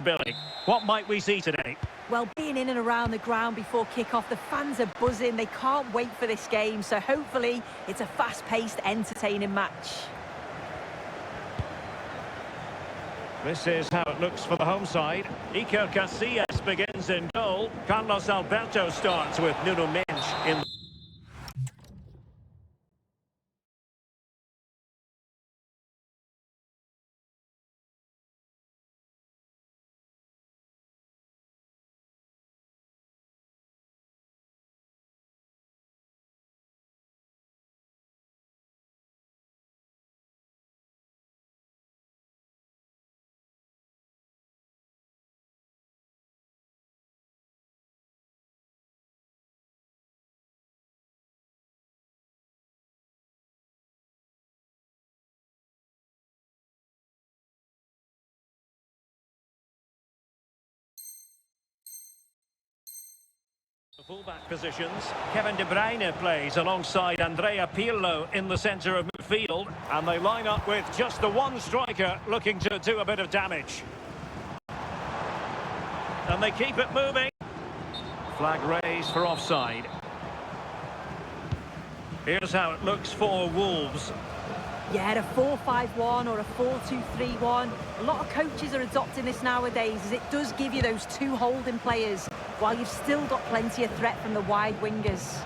Billy, what might we see today? Well, being in and around the ground before kick-off, the fans are buzzing. They can't wait for this game, so hopefully it's a fast-paced, entertaining match. This is how it looks for the home side. Iker Casillas begins in goal. Carlos Alberto starts with Nuno Mendes in. The fullback positions. Kevin De Bruyne plays alongside Andrea Pirlo in the centre of midfield, and they line up with just the one striker looking to do a bit of damage. And they keep it moving. Flag raised for offside. Here's how it looks for Wolves. Yeah, a 4-5-1 or a 4-2-3-1. A lot of coaches are adopting this nowadays, as it does give you those two holding players, while you've still got plenty of threat from the wide wingers.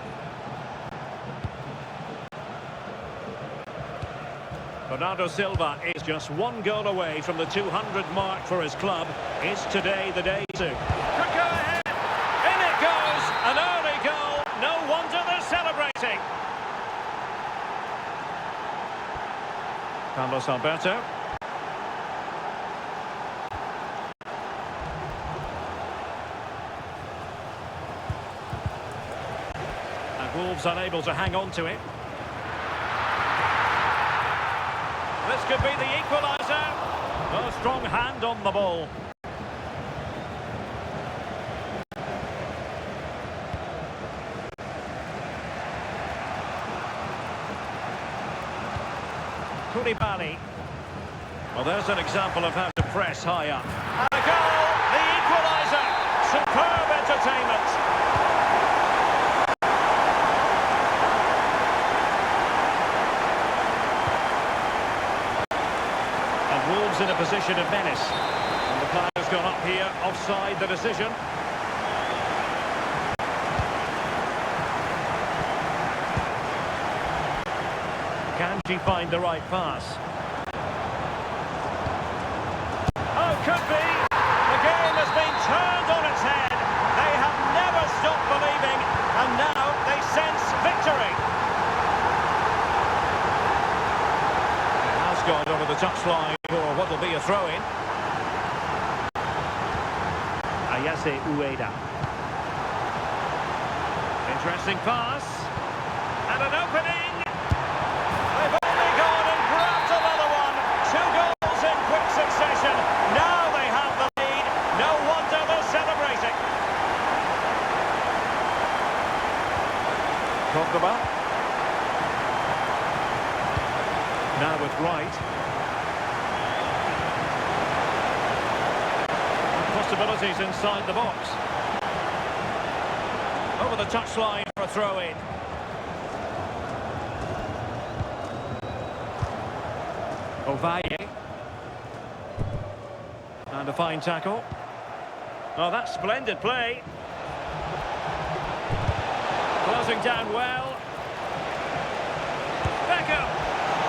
Bernardo Silva is just one goal away from the 200 mark for his club. Is today the day to? Could go ahead! In it goes! An early goal! No wonder they're celebrating! Carlos Alberto. And Wolves unable to hang on to it. This could be the equaliser. A strong hand on the ball. Koulibaly. Well, there's an example of how to press high up. And a goal! The equaliser! Superb entertainment! And Wolves in a position of menace. And the flag has gone up here, offside the decision. Can she find the right pass? Oh, could be! The game has been turned on its head. They have never stopped believing, and now they sense victory. Has gone over the touchline for what will be a throw-in. Ayase Ueda. Interesting pass. And an opening. Now they have the lead. No wonder they're celebrating. Pogba. Now with Wright. Possibilities inside the box. Over the touchline for a throw-in. Ovalle. And a fine tackle. Oh, that's splendid play. Closing down well. Beckham.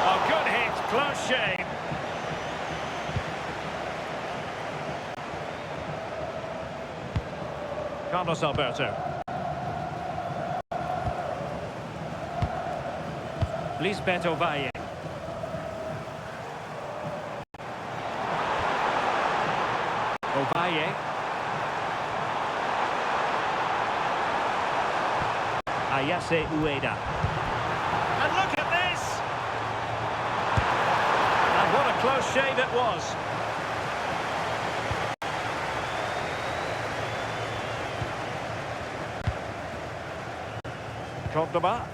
Oh, good hit. Close shave. Carlos Alberto. Lisbeth Ovalle. Ovalle. Ayase Ueda. And look at this! And what a close shave it was. Pogba.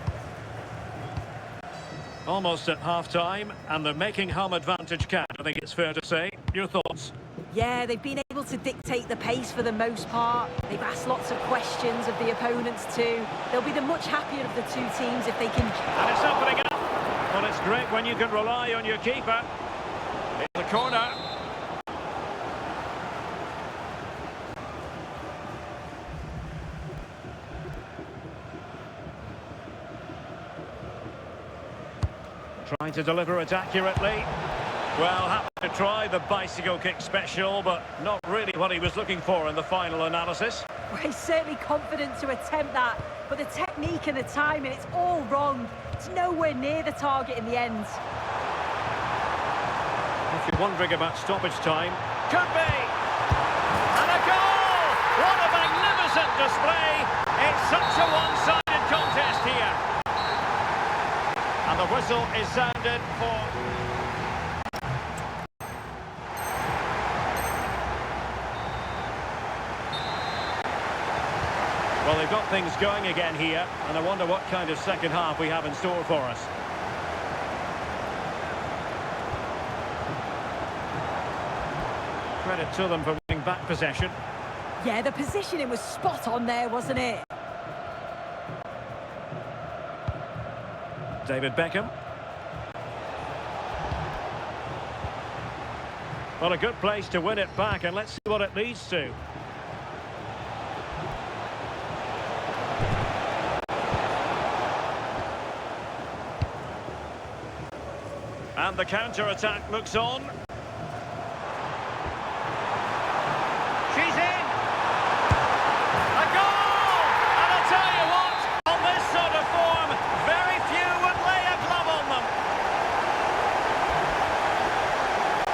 Almost at half-time, and they're making home advantage count, I think it's fair to say. Your thoughts? Yeah, they've been able able to dictate the pace for the most part. They've asked lots of questions of the opponents too. They'll be the much happier of the two teams if they can... And it's opening up. Well, it's great when you can rely on your keeper. In the corner. Trying to deliver it accurately. Well, happy to try the bicycle kick special, but not really what he was looking for in the final analysis. Well, he's certainly confident to attempt that, but the technique and the timing, it's all wrong. It's nowhere near the target in the end. If you're wondering about stoppage time, could be! And a goal! What a magnificent display! It's such a one-sided contest here. And the whistle is sounded for... Well, they've got things going again here, and I wonder what kind of second half we have in store for us. Credit to them for winning back possession. Yeah, the positioning was spot on there, wasn't it? David Beckham. Well, a good place to win it back, and let's see what it leads to. And the counter-attack looks on. She's in! A goal! And I'll tell you what, on this sort of form, very few would lay a glove on them.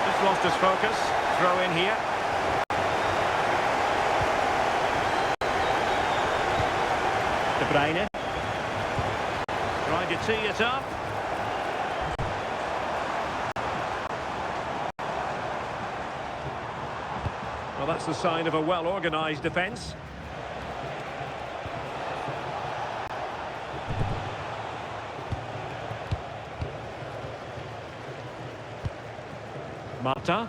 Just lost his focus. Throw in here. De Bruyne. Trying to tee it up. Well, that's the sign of a well-organised defence. Marta.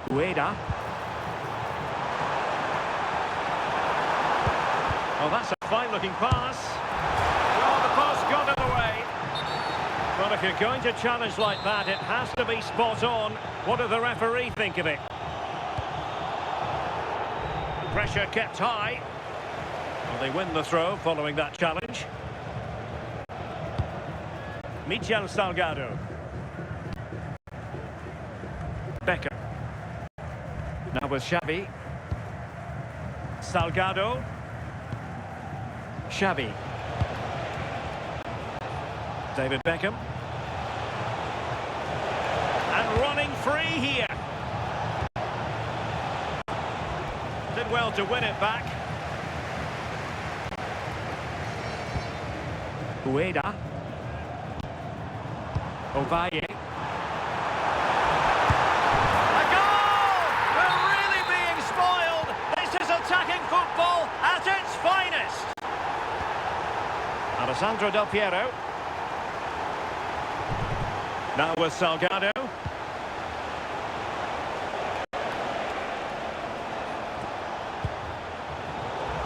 Ueda. Oh, that's a fine-looking pass. Oh, the pass got in the way. Well, if you're going to challenge like that, it has to be spot on. What did the referee think of it? Pressure kept high. Well, they win the throw following that challenge. Michel Salgado. Beckham. Now with Xavi. Salgado. Xavi. David Beckham. And running free here. Did well to win it back. Ueda. Ovalle. A goal! We're really being spoiled. This is attacking football at its finest. Alessandro Del Piero. Now with Salgado.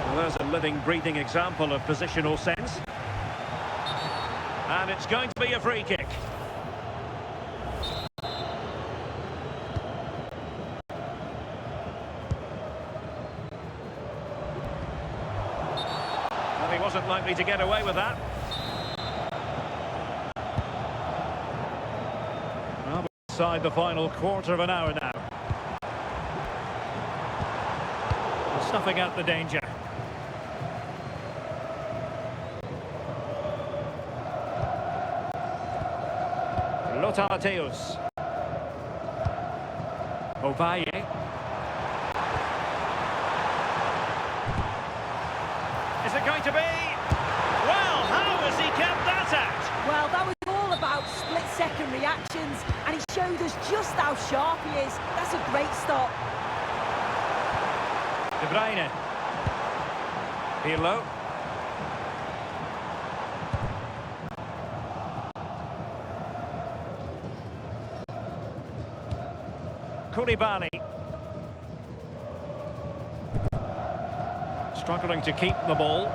Well, there's a living, breathing example of positional sense. And it's going to be a free kick. Well, he wasn't likely to get away with that. Well, we're inside the final quarter of an hour now. Snuffing out the danger. Lothar Matthäus. Ovalle. Is it going to be? Well, how has he kept that out? Well, that was all about split-second reactions, and he showed us just how sharp he is. That's a great stop. De Bruyne. Pirlo. Koulibaly. Struggling to keep the ball.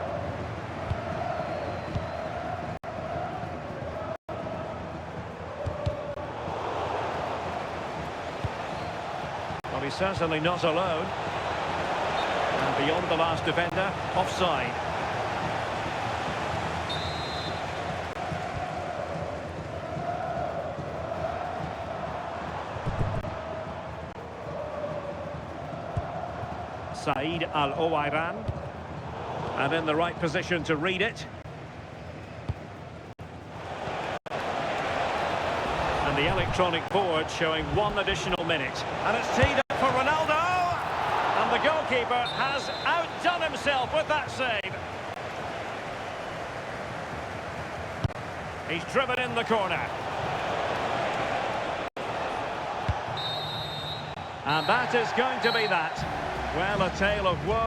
Well, he's certainly not alone. And beyond the last defender, offside. Said Al-Owairan. And in the right position to read it. And the electronic board showing 1 additional minute. And it's teed up for Ronaldo. And the goalkeeper has outdone himself with that save. He's driven in the corner. And that is going to be that. Well, a tale of woe.